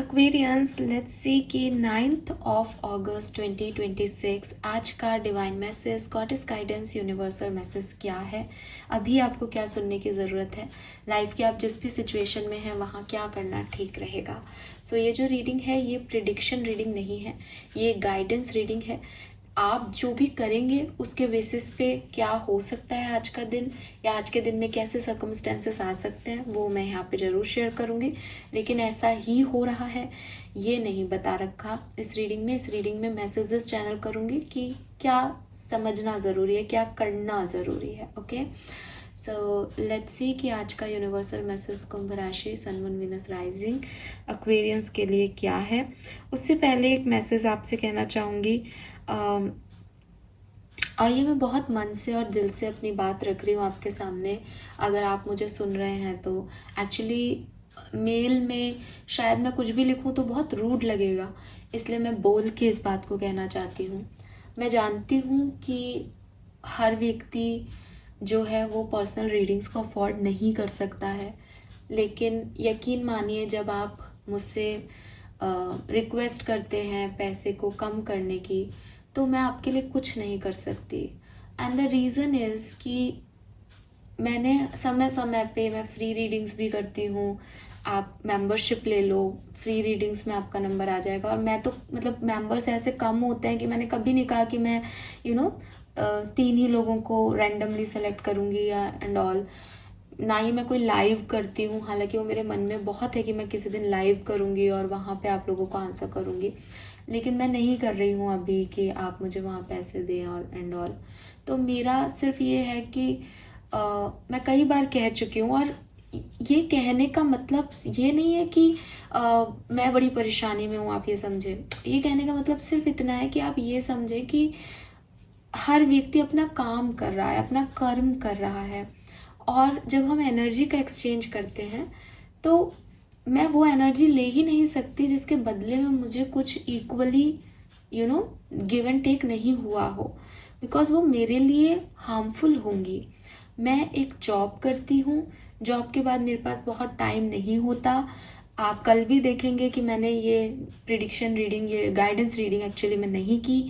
Aquarians, let's see कि 9th of अगस्त 2026 आज का divine message, goddess guidance, universal message क्या है। अभी आपको क्या सुनने की ज़रूरत है लाइफ की, आप जिस भी सिचुएशन में हैं वहाँ क्या करना ठीक रहेगा। सो ये जो रीडिंग है ये प्रिडिक्शन रीडिंग नहीं है, ये गाइडेंस रीडिंग है। आप जो भी करेंगे उसके बेसिस पे क्या हो सकता है आज का दिन, या आज के दिन में कैसे सर्कमस्टेंसेस आ सकते हैं, वो मैं यहाँ पे ज़रूर शेयर करूँगी। लेकिन ऐसा ही हो रहा है ये नहीं बता रखा इस रीडिंग में। इस रीडिंग में मैसेजेस चैनल करूँगी कि क्या समझना ज़रूरी है, क्या करना ज़रूरी है। ओके, सो लेट्स सी कि आज का यूनिवर्सल मैसेज कुंभ राशि, sun moon Venus rising Aquarians के लिए क्या है। उससे पहले एक मैसेज आपसे कहना चाहूँगी, और ये मैं बहुत मन से और दिल से अपनी बात रख रही हूँ आपके सामने। अगर आप मुझे सुन रहे हैं तो एक्चुअली मेल में शायद मैं कुछ भी लिखूँ तो बहुत रूड लगेगा, इसलिए मैं बोल के इस बात को कहना चाहती हूँ। मैं जानती हूँ कि हर व्यक्ति जो है वो पर्सनल रीडिंग्स को अफोर्ड नहीं कर सकता है, लेकिन यकीन मानिए जब आप मुझसे रिक्वेस्ट करते हैं पैसे को कम करने की, तो मैं आपके लिए कुछ नहीं कर सकती। एंड द रीज़न इज़ कि मैंने समय समय पे मैं फ्री रीडिंग्स भी करती हूँ। आप मेंबरशिप ले लो, फ्री रीडिंग्स में आपका नंबर आ जाएगा। और मैं तो मतलब मेंबर्स ऐसे कम होते हैं कि मैंने कभी नहीं कहा कि मैं 3 ही लोगों को रैंडमली सेलेक्ट करूँगी या एंड ऑल। ना ही मैं कोई लाइव करती हूँ, हालांकि वो मेरे मन में बहुत है कि मैं किसी दिन लाइव करूँगी और वहाँ पे आप लोगों को आंसर करूँगी, लेकिन मैं नहीं कर रही हूँ अभी कि आप मुझे वहाँ पैसे दें और एंड ऑल। तो मेरा सिर्फ ये है कि मैं कई बार कह चुकी हूँ, और ये कहने का मतलब ये नहीं है कि मैं बड़ी परेशानी में हूँ, आप ये समझे। ये कहने का मतलब सिर्फ इतना है कि आप ये समझे कि हर व्यक्ति अपना काम कर रहा है, अपना कर्म कर रहा है, और जब हम एनर्जी का एक्सचेंज करते हैं तो मैं वो एनर्जी ले ही नहीं सकती जिसके बदले में मुझे कुछ इक्वली गिव एंड टेक नहीं हुआ हो, बिकॉज वो मेरे लिए हार्मफुल होंगी। मैं एक जॉब करती हूँ, जॉब के बाद मेरे पास बहुत टाइम नहीं होता। आप कल भी देखेंगे कि मैंने ये प्रिडिक्शन रीडिंग, ये गाइडेंस रीडिंग एक्चुअली मैं नहीं की।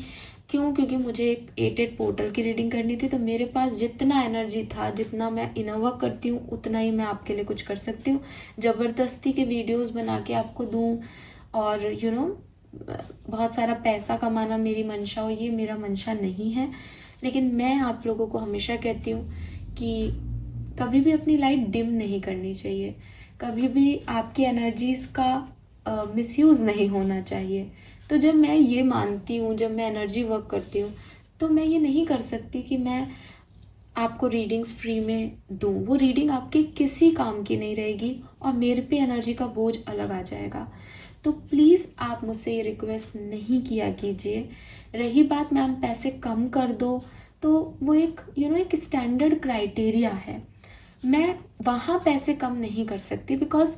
क्यों? क्योंकि मुझे एक 8 पोर्टल की रीडिंग करनी थी, तो मेरे पास जितना एनर्जी था, जितना मैं इनर वर्क करती हूँ उतना ही मैं आपके लिए कुछ कर सकती हूँ। ज़बरदस्ती के वीडियोस बना के आपको दूँ और बहुत सारा पैसा कमाना मेरी मंशा हो, ये मेरा मंशा नहीं है। लेकिन मैं आप लोगों को हमेशा कहती हूँ कि कभी भी अपनी लाइट डिम नहीं करनी चाहिए, कभी भी आपकी एनर्जीज का मिसयूज़ नहीं होना चाहिए। तो जब मैं ये मानती हूँ, जब मैं एनर्जी वर्क करती हूँ, तो मैं ये नहीं कर सकती कि मैं आपको रीडिंग्स फ्री में दूँ। वो रीडिंग आपके किसी काम की नहीं रहेगी और मेरे पे एनर्जी का बोझ अलग आ जाएगा। तो प्लीज़ आप मुझसे ये रिक्वेस्ट नहीं किया कीजिए। रही बात मैम पैसे कम कर दो, तो वो एक एक स्टैंडर्ड क्राइटेरिया है। मैं वहाँ पैसे कम नहीं कर सकती, बिकॉज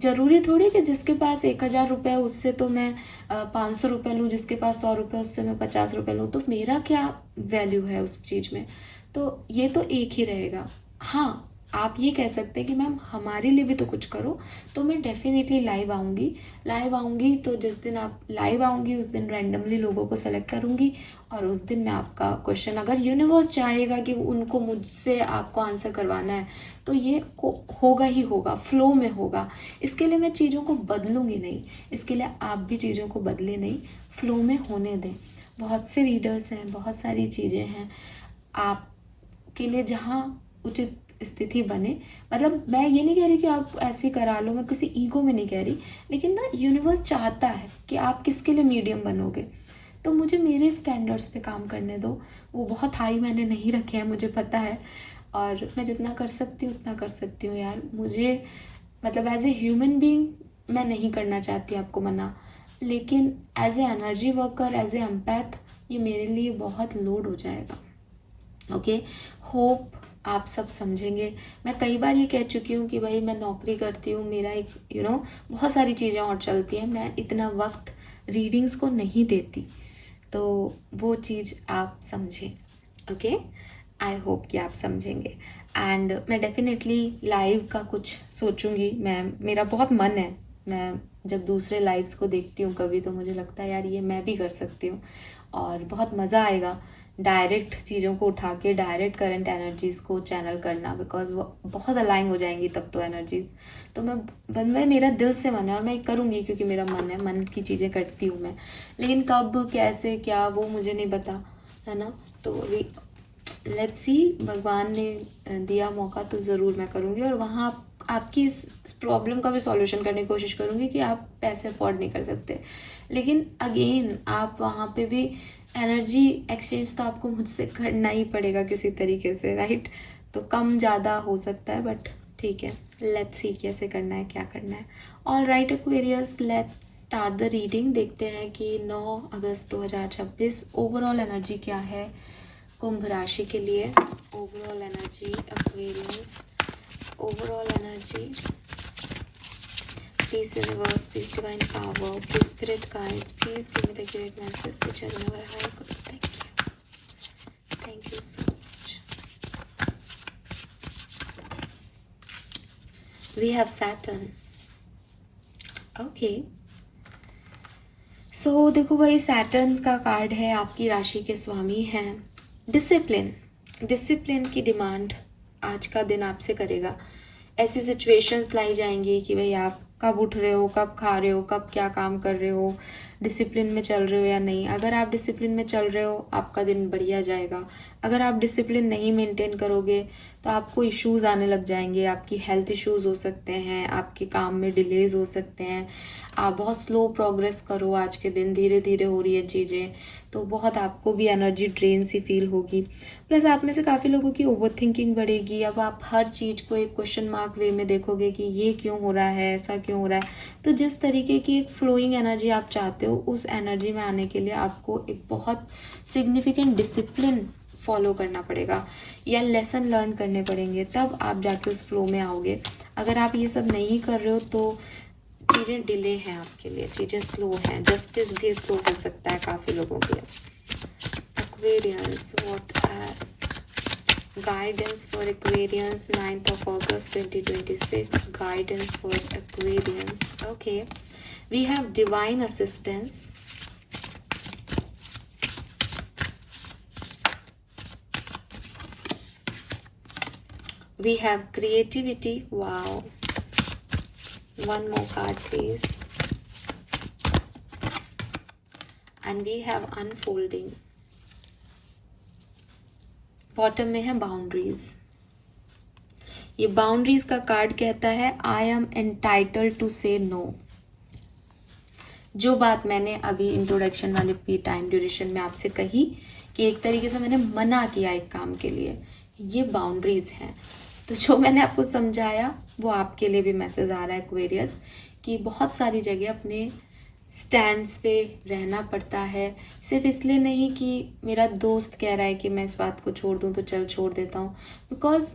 ज़रूरी थोड़ी कि जिसके पास 1000 रुपये उससे तो मैं 500 रुपये लूँ, जिसके पास 100 रुपये उससे मैं 50 रुपये लूँ, तो मेरा क्या वैल्यू है उस चीज़ में। तो ये तो एक ही रहेगा। हाँ, आप ये कह सकते हैं कि मैम हमारे लिए भी तो कुछ करो, तो मैं डेफिनेटली लाइव आऊँगी। तो जिस दिन आप लाइव आऊँगी उस दिन रैंडमली लोगों को सेलेक्ट करूँगी, और उस दिन मैं आपका क्वेश्चन, अगर यूनिवर्स चाहेगा कि उनको मुझसे आपको आंसर करवाना है, तो ये होगा ही होगा, फ्लो में होगा। इसके लिए मैं चीज़ों को बदलूंगी नहीं, इसके लिए आप भी चीज़ों को बदले नहीं, फ्लो में होने दें। बहुत से रीडर्स हैं, बहुत सारी चीज़ें हैं आपके लिए, जहाँ उचित स्थिति बने। मतलब मैं ये नहीं कह रही कि आप ऐसे करा लो, मैं किसी ईगो में नहीं कह रही, लेकिन ना यूनिवर्स चाहता है कि आप किसके लिए मीडियम बनोगे। तो मुझे मेरे स्टैंडर्ड्स पे काम करने दो। वो बहुत हाई मैंने नहीं रखे हैं, मुझे पता है, और मैं जितना कर सकती हूँ उतना कर सकती हूँ यार। मुझे मतलब एज ए ह्यूमन बीइंग मैं नहीं करना चाहती आपको मना, लेकिन as a energy worker, as a empath, ये मेरे लिए बहुत लोड हो जाएगा। ओके, होप आप सब समझेंगे। मैं कई बार ये कह चुकी हूँ कि भाई मैं नौकरी करती हूँ, मेरा एक बहुत सारी चीज़ें और चलती हैं, मैं इतना वक्त रीडिंग्स को नहीं देती, तो वो चीज़ आप समझें। ओके, आई होप कि आप समझेंगे। एंड मैं डेफिनेटली लाइव का कुछ सोचूंगी। मेरा बहुत मन है, मैं जब दूसरे लाइव्स को देखती हूँ कभी, तो मुझे लगता है यार ये मैं भी कर सकती हूँ और बहुत मज़ा आएगा डायरेक्ट चीज़ों को उठा के डायरेक्ट करंट एनर्जीज़ को चैनल करना, बिकॉज वो बहुत अलाइन हो जाएंगी तब तो एनर्जीज। तो मैं मेरा दिल से मन है और मैं करूँगी क्योंकि मेरा मन है, मन की चीज़ें करती हूँ मैं, लेकिन कब कैसे क्या वो मुझे नहीं पता, है ना। तो अभी लेट्स सी, भगवान ने दिया मौका तो ज़रूर मैं करूँगी और वहाँ आपकी इस प्रॉब्लम का भी सॉल्यूशन करने की कोशिश करूँगी कि आप पैसे अफोर्ड नहीं कर सकते, लेकिन अगेन आप वहाँ पे भी एनर्जी एक्सचेंज तो आपको मुझसे करना ही पड़ेगा किसी तरीके से, राइट। तो कम ज़्यादा हो सकता है बट ठीक है, लेट्स सी कैसे करना है, क्या करना है। All right Aquarius, let's start the reading. देखते हैं कि 9 अगस्त 2026 ओवरऑल एनर्जी क्या है कुंभ राशि के लिए। Overall energy Aquarius, overall energy. Please universe, please divine power, please spirit guides, please give me the great message which I never had. Thank you. Thank you so much. We have Saturn. Okay. So देखो भाई, Saturn का card है, आपकी राशि के स्वामी हैं। Discipline की demand आज का दिन आपसे करेगा। ऐसी सिचुएशंस लाई जाएंगी कि भाई आप कब उठ रहे हो, कब खा रहे हो, कब क्या काम कर रहे हो, डिसिप्लिन में चल रहे हो या नहीं। अगर आप डिसिप्लिन में चल रहे हो आपका दिन बढ़िया जाएगा। अगर आप डिसिप्लिन नहीं मेंटेन करोगे तो आपको इश्यूज़ आने लग जाएंगे, आपकी हेल्थ इश्यूज़ हो सकते हैं, आपके काम में डिलेज हो सकते हैं, आप बहुत स्लो प्रोग्रेस करो आज के दिन, धीरे धीरे हो रही है चीज़ें, तो बहुत आपको भी एनर्जी ड्रेन सी फील होगी। प्लस आप में से काफ़ी लोगों की ओवर थिंकिंग बढ़ेगी। अब आप हर चीज़ को एक क्वेश्चन मार्क वे में देखोगे कि ये क्यों हो रहा है, ऐसा क्यों हो रहा है। तो जिस तरीके की एक फ्लोइंग एनर्जी आप चाहते हो, उस एनर्जी में आने के लिए आपको एक बहुत सिग्निफिकेंट डिसिप्लिन फॉलो करना पड़ेगा या लेसन लर्न करने पड़ेंगे, तब आप जाके उस फ्लो में आओगे। अगर आप ये सब नहीं कर रहे हो तो चीज़ें डिले हैं आपके लिए, चीज़ें स्लो हैं, जस्टिस भी स्लो हो सकता है काफ़ी लोगों के लिए। Aquarians, what is guidance for Aquarians 9th of August 2026, guidance for Aquarians. Okay, we have divine assistance, we have creativity. Wow, one more card please, and we have unfolding. Bottom में है boundaries. ये boundaries का card कहता है I am entitled to से no. जो बात मैंने अभी इंट्रोडक्शन वाले टाइम ड्यूरेशन में आपसे कही कि एक तरीके से मैंने मना किया एक काम के लिए, ये बाउंड्रीज हैं। तो जो मैंने आपको समझाया वो आपके लिए भी मैसेज आ रहा है एक्वेरियस, कि बहुत सारी जगह अपने स्टैंड्स पे रहना पड़ता है। सिर्फ इसलिए नहीं कि मेरा दोस्त कह रहा है कि मैं इस बात को छोड़ दूं तो चल छोड़ देता हूँ, बिकॉज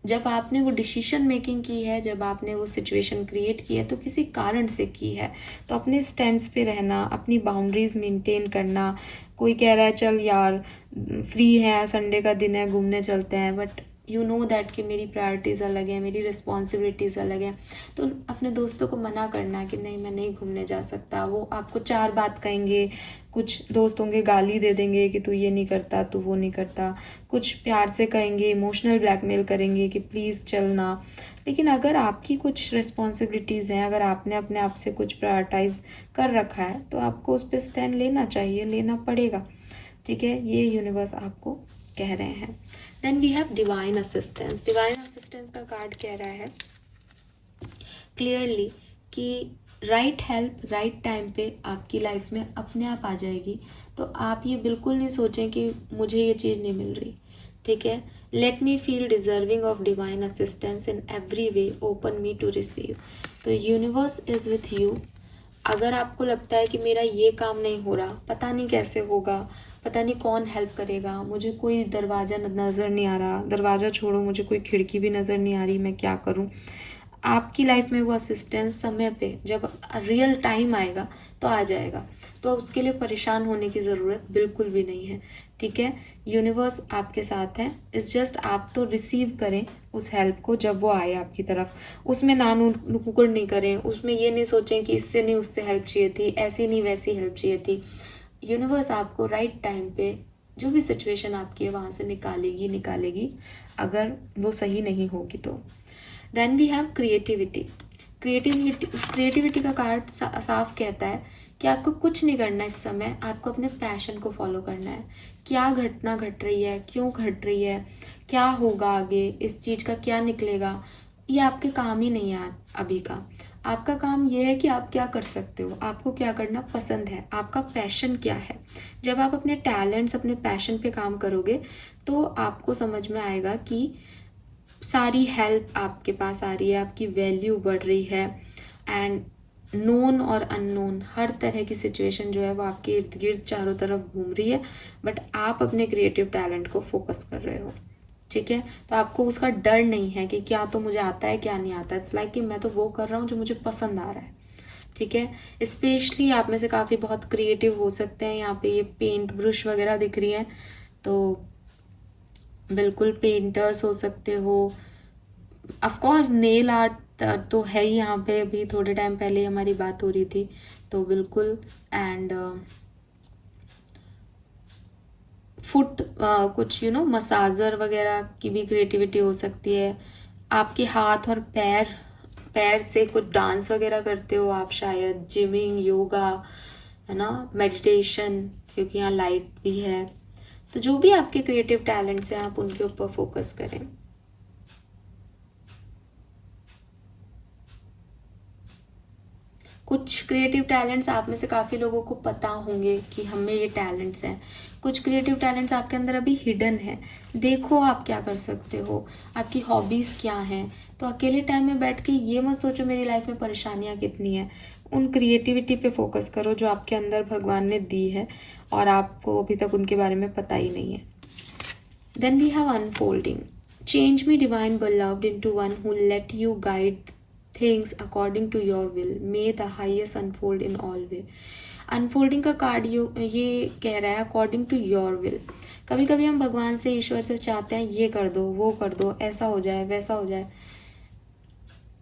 जब आपने वो डिसीजन मेकिंग की है, जब आपने वो सिचुएशन क्रिएट की है तो किसी कारण से की है। तो अपने स्टैंड्स पे रहना, अपनी बाउंड्रीज मेंटेन करना। कोई कह रहा है चल यार फ्री है, संडे का दिन है, घूमने चलते हैं, बट यू नो दैट कि मेरी प्रायोरिटीज़ अलग हैं, मेरी रिस्पॉन्सिबिलिटीज़ अलग हैं। तो अपने दोस्तों को मना करना कि नहीं मैं नहीं घूमने जा सकता। वो आपको 4 बात कहेंगे, कुछ दोस्त होंगे गाली दे देंगे कि तू ये नहीं करता, तू वो नहीं करता, कुछ प्यार से कहेंगे, इमोशनल ब्लैकमेल करेंगे कि प्लीज़ चलना। लेकिन अगर आपकी कुछ रिस्पॉन्सिबिलिटीज़ हैं, अगर आपने अपने आप से कुछ प्रायोरिटाइज कर रखा है तो आपको उस पर स्टैंड लेना चाहिए, लेना पड़ेगा। ठीक है, ये यूनिवर्स आपको कह रहे हैं। Then we have divine assistance. Divine assistance का कार्ड कह रहा है क्लियरली कि राइट हेल्प राइट टाइम पे आपकी लाइफ में अपने आप आ जाएगी। तो आप ये बिल्कुल नहीं सोचें कि मुझे ये चीज़ नहीं मिल रही। ठीक है, let me feel deserving of divine assistance in every way, open me to receive. तो यूनिवर्स इज विथ यू। अगर आपको लगता है कि मेरा ये काम नहीं हो रहा, पता नहीं कैसे होगा, पता नहीं कौन हेल्प करेगा, मुझे कोई दरवाज़ा नज़र नहीं आ रहा, दरवाज़ा छोड़ो मुझे कोई खिड़की भी नज़र नहीं आ रही, मैं क्या करूं। आपकी लाइफ में वो असिस्टेंस समय पे जब रियल टाइम आएगा तो आ जाएगा। तो उसके लिए परेशान होने की ज़रूरत बिल्कुल भी नहीं है, ठीक है। यूनिवर्स आपके साथ है, इस जस्ट आप तो रिसीव करें उस हेल्प को जब वो आए आपकी तरफ। उसमें नुकुड़ नहीं करें, उसमें ये नहीं सोचें कि इससे नहीं उससे हेल्प चाहिए थी, ऐसी नहीं वैसी हेल्प चाहिए थी। यूनिवर्स आपको राइट टाइम पे जो भी सिचुएशन आपकी है वहाँ से निकालेगी अगर वो सही नहीं होगी तो। Then we have creativity. Creativity का कार्ड साफ कहता है कि आपको कुछ नहीं करना इस समय, आपको अपने पैशन को फॉलो करना है। क्या घटना घट रही है, क्यों घट रही है, क्या होगा आगे, इस चीज़ का क्या निकलेगा, ये आपके काम ही नहीं है अभी का। आपका काम ये है कि आप क्या कर सकते हो, आपको क्या करना पसंद है, आपका पैशन क्या है। जब आप अपने टैलेंट्स, अपने पैशन पे काम करोगे तो आपको समझ में आएगा कि सारी हेल्प आपके पास आ रही है, आपकी वैल्यू बढ़ रही है। एंड नोन और अननोन हर तरह की सिचुएशन जो है वो आपके इर्द गिर्द चारों तरफ घूम रही है, बट आप अपने क्रिएटिव टैलेंट को फोकस कर रहे हो, ठीक है। तो आपको उसका डर नहीं है कि क्या तो मुझे आता है क्या नहीं आता। इट्स लाइक कि मैं तो वो कर रहा हूँ जो मुझे पसंद आ रहा है, ठीक है। स्पेशली आप में से काफ़ी बहुत क्रिएटिव हो सकते हैं। यहाँ पे ये पेंट ब्रश वगैरह दिख रही हैं, तो बिल्कुल पेंटर्स हो सकते हो। ऑफकोर्स नेल आर्ट तो है ही यहाँ पे, अभी थोड़े टाइम पहले हमारी बात हो रही थी, तो बिल्कुल। एंड फुट कुछ मसाजर वगैरह की भी क्रिएटिविटी हो सकती है। आपके हाथ और पैर से कुछ डांस वगैरह करते हो आप, शायद जिमिंग, योगा, है ना, मेडिटेशन, क्योंकि यहाँ लाइट भी है। तो जो भी आपके क्रिएटिव टैलेंट्स हैं आप उनके ऊपर फोकस करें। कुछ क्रिएटिव टैलेंट्स आप में से काफ़ी लोगों को पता होंगे कि हमें ये टैलेंट्स हैं। कुछ क्रिएटिव टैलेंट्स आपके अंदर अभी हिडन है। देखो आप क्या कर सकते हो, आपकी हॉबीज़ क्या हैं। तो अकेले टाइम में बैठ के ये मत सोचो मेरी लाइफ में परेशानियाँ कितनी हैं। उन क्रिएटिविटी पे फोकस करो जो आपके अंदर भगवान ने दी है और आपको अभी तक उनके बारे में पता ही नहीं है। Then we have unfolding. Change me divine beloved into one who let you guide things according to your will. May the highest unfold in all way. Unfolding का कार्ड ये कह रहा है अकॉर्डिंग टू योर विल। कभी कभी हम भगवान से, ईश्वर से चाहते हैं ये कर दो, वो कर दो, ऐसा हो जाए, वैसा हो जाए।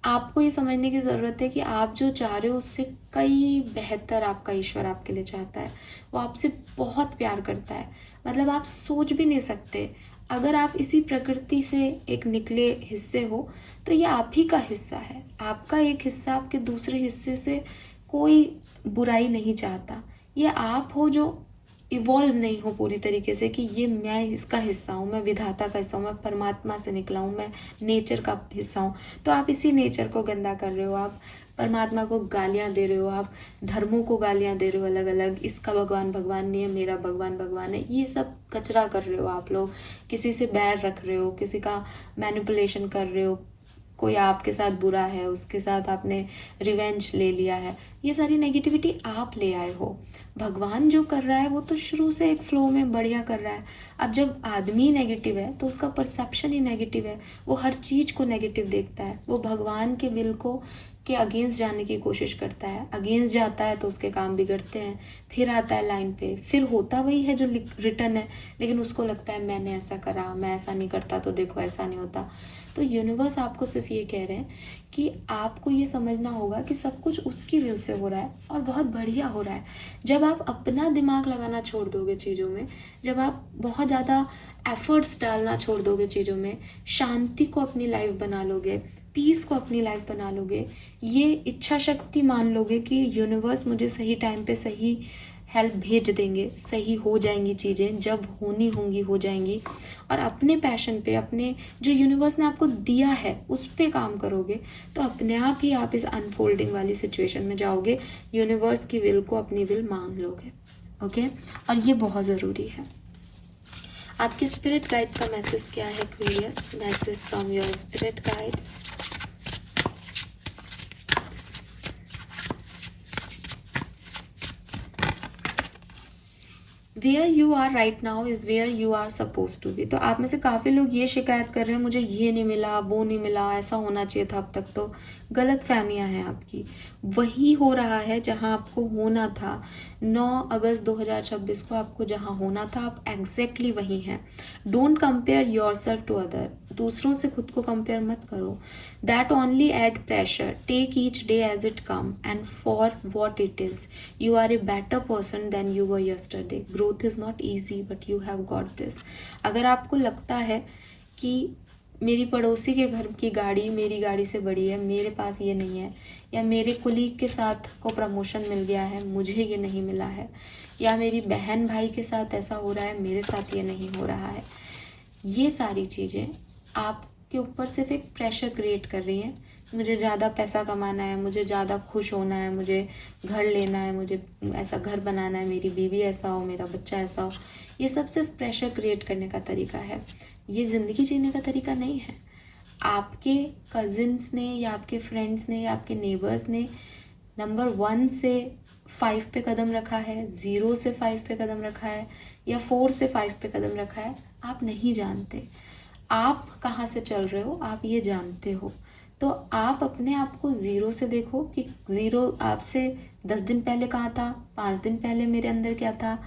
आपको ये समझने की ज़रूरत है कि आप जो चाह रहे हो उससे कई बेहतर आपका ईश्वर आपके लिए चाहता है। वो आपसे बहुत प्यार करता है, मतलब आप सोच भी नहीं सकते। अगर आप इसी प्रकृति से एक निकले हिस्से हो तो ये आप ही का हिस्सा है। आपका एक हिस्सा आपके दूसरे हिस्से से कोई बुराई नहीं चाहता। ये आप हो जो इवॉल्व नहीं हो पूरी तरीके से कि ये मैं इसका हिस्सा हूँ, मैं विधाता का हिस्सा हूँ, मैं परमात्मा से निकला हूँ, मैं नेचर का हिस्सा हूँ। तो आप इसी नेचर को गंदा कर रहे हो, आप परमात्मा को गालियाँ दे रहे हो, आप धर्मों को गालियाँ दे रहे हो अलग अलग। इसका भगवान भगवान नहीं है, मेरा भगवान भगवान है, ये सब कचरा कर रहे हो आप लोग। किसी से बैर रख रहे हो, किसी का मैनिपुलेशन कर रहे हो, कोई आपके साथ बुरा है उसके साथ आपने रिवेंज ले लिया है, ये सारी नेगेटिविटी आप ले आए हो। भगवान जो कर रहा है वो तो शुरू से एक फ्लो में बढ़िया कर रहा है। अब जब आदमी नेगेटिव है तो उसका परसेप्शन ही नेगेटिव है, वो हर चीज़ को नेगेटिव देखता है, वो भगवान के विल को के अगेंस्ट जाने की कोशिश करता है। अगेंस्ट जाता है तो उसके काम बिगड़ते हैं, फिर आता है लाइन पे, फिर होता वही है जो रिटर्न है, लेकिन उसको लगता है मैंने ऐसा करा, मैं ऐसा नहीं करता तो देखो ऐसा नहीं होता। तो यूनिवर्स आपको सिर्फ ये कह रहे हैं कि आपको ये समझना होगा कि सब कुछ उसकी विल से हो रहा है और बहुत बढ़िया हो रहा है। जब आप अपना दिमाग लगाना छोड़ दोगे चीज़ों में, जब आप बहुत ज़्यादा एफर्ट्स डालना छोड़ दोगे चीज़ों में, शांति को अपनी लाइफ बना लोगे, पीस को अपनी लाइफ बना लोगे, ये इच्छा शक्ति मान लोगे कि यूनिवर्स मुझे सही टाइम पे सही हेल्प भेज देंगे, सही हो जाएंगी चीज़ें, जब होनी होंगी हो जाएंगी, और अपने पैशन पे, अपने जो यूनिवर्स ने आपको दिया है उस पे काम करोगे, तो अपने आप ही आप इस अनफोल्डिंग वाली सिचुएशन में जाओगे, यूनिवर्स की विल को अपनी विल मान लोगे। ओके, और ये बहुत ज़रूरी है। आपके स्पिरिट गाइड का मैसेज क्या है Aquarius? Message from your spirit guides. Where you are right now is where you are suppose to be. तो आप में से काफ़ी लोग ये शिकायत कर रहे हैं मुझे ये नहीं मिला, वो नहीं मिला, ऐसा होना चाहिए था अब तक। तो गलत फहमियाँ हैं आपकी। वही हो रहा है जहां आपको होना था। 9 अगस्त 2026 को आपको जहां होना था, आप एग्जैक्टली वही हैं। Don't compare yourself to other. दूसरों से खुद को कंपेयर मत करो। That only add pressure. Take each day as it come and for what it is. You are a better person than you were yesterday. Growth is not easy but you have got this. अगर आपको लगता है कि मेरी पड़ोसी के घर की गाड़ी मेरी गाड़ी से बड़ी है, मेरे पास ये नहीं है, या मेरे कुलीग के साथ को प्रमोशन मिल गया है, मुझे ये नहीं मिला है, या मेरी बहन भाई के साथ ऐसा हो रहा है, मेरे साथ ये नहीं हो रहा है, ये सारी चीज़ें आपके ऊपर सिर्फ एक प्रेशर क्रिएट कर रही हैं। मुझे ज़्यादा पैसा कमाना है, मुझे ज़्यादा खुश होना है, मुझे घर लेना है, मुझे ऐसा घर बनाना है, मेरी बीवी ऐसा हो, मेरा बच्चा ऐसा हो। ये सब सिर्फ प्रेशर क्रिएट करने का तरीका है। ये ज़िंदगी जीने का तरीका नहीं है। आपके कजिन्स ने या आपके फ्रेंड्स ने या आपके नेबर्स ने नंबर 1 से 5 पे कदम रखा है, 0 से 5 पे कदम रखा है, या 4 से 5 पे कदम रखा है, आप नहीं जानते। आप कहाँ से चल रहे हो आप ये जानते हो। तो आप अपने आप को 0 से देखो कि 0 आपसे 10 दिन पहले कहाँ था, 5 दिन पहले मेरे अंदर क्या था,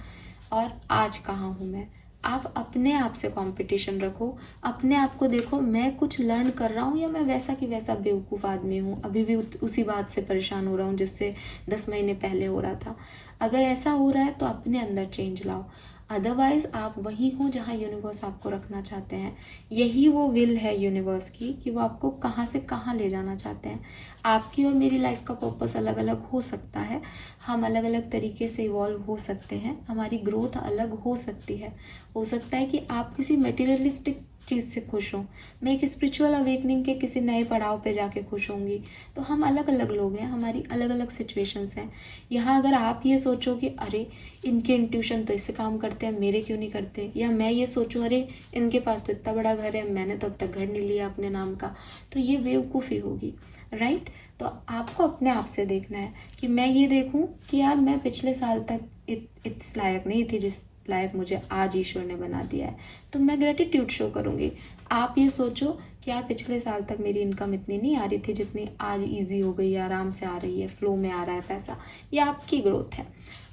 और आज कहाँ हूँ मैं। आप अपने आप से कंपटीशन रखो, अपने आप को देखो, मैं कुछ लर्न कर रहा हूँ या मैं वैसा कि वैसा बेवकूफ़ आदमी हूँ, अभी भी उसी बात से परेशान हो रहा हूँ जिससे 10 महीने पहले हो रहा था। अगर ऐसा हो रहा है तो अपने अंदर चेंज लाओ। अदरवाइज आप वही हो जहाँ यूनिवर्स आपको रखना चाहते हैं। यही वो विल है यूनिवर्स की कि वो आपको कहाँ से कहाँ ले जाना चाहते हैं। आपकी और मेरी लाइफ का पर्पस अलग अलग हो सकता है, हम अलग अलग तरीके से इवॉल्व हो सकते हैं, हमारी ग्रोथ अलग हो सकती है। हो सकता है कि आप किसी मटेरियलिस्टिक चीज़ से खुश हों, मैं एक स्पिरिचुअल अवेकनिंग के किसी नए पड़ाव पे जाके खुश होंगी। तो हम अलग अलग लोग हैं, हमारी अलग अलग सिचुएशंस हैं। यहाँ अगर आप ये सोचो कि अरे इनके इंट्यूशन तो इससे काम करते हैं, मेरे क्यों नहीं करते, या मैं ये सोचूं अरे इनके पास तो इतना बड़ा घर है, मैंने तो अब तक घर नहीं लिया अपने नाम का, तो ये बेवकूफ़ी होगी, राइट। तो आपको अपने आप से देखना है कि मैं ये देखूं कि यार मैं पिछले साल तक इस लायक नहीं थी जिस लायक मुझे आज ईश्वर ने बना दिया है, तो मैं ग्रेटिट्यूड शो करूँगी। आप ये सोचो कि यार पिछले साल तक मेरी इनकम इतनी नहीं आ रही थी जितनी आज इजी हो गई है, आराम से आ रही है, फ्लो में आ रहा है पैसा, ये आपकी ग्रोथ है।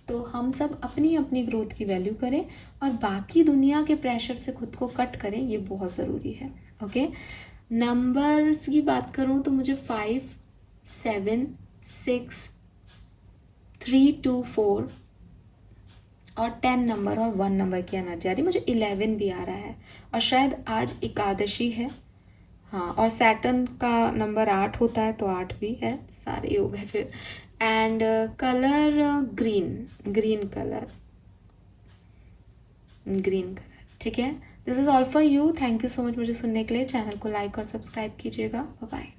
तो हम सब अपनी अपनी ग्रोथ की वैल्यू करें और बाकी दुनिया के प्रेशर से खुद को कट करें, ये बहुत ज़रूरी है। ओके, नंबर्स की बात करूँ तो मुझे 5, 7, 6, 3, 2, 4 और 10 नंबर और 1 नंबर की एनर्जी आ रही है। मुझे 11 भी आ रहा है, और शायद आज एकादशी है। हाँ, और सैटर्न का नंबर 8 होता है तो 8 भी है, सारे योग है फिर। एंड कलर ग्रीन कलर, ठीक है। This is all for you. Thank you so much मुझे सुनने के लिए। चैनल को लाइक और सब्सक्राइब कीजिएगा। Bye bye.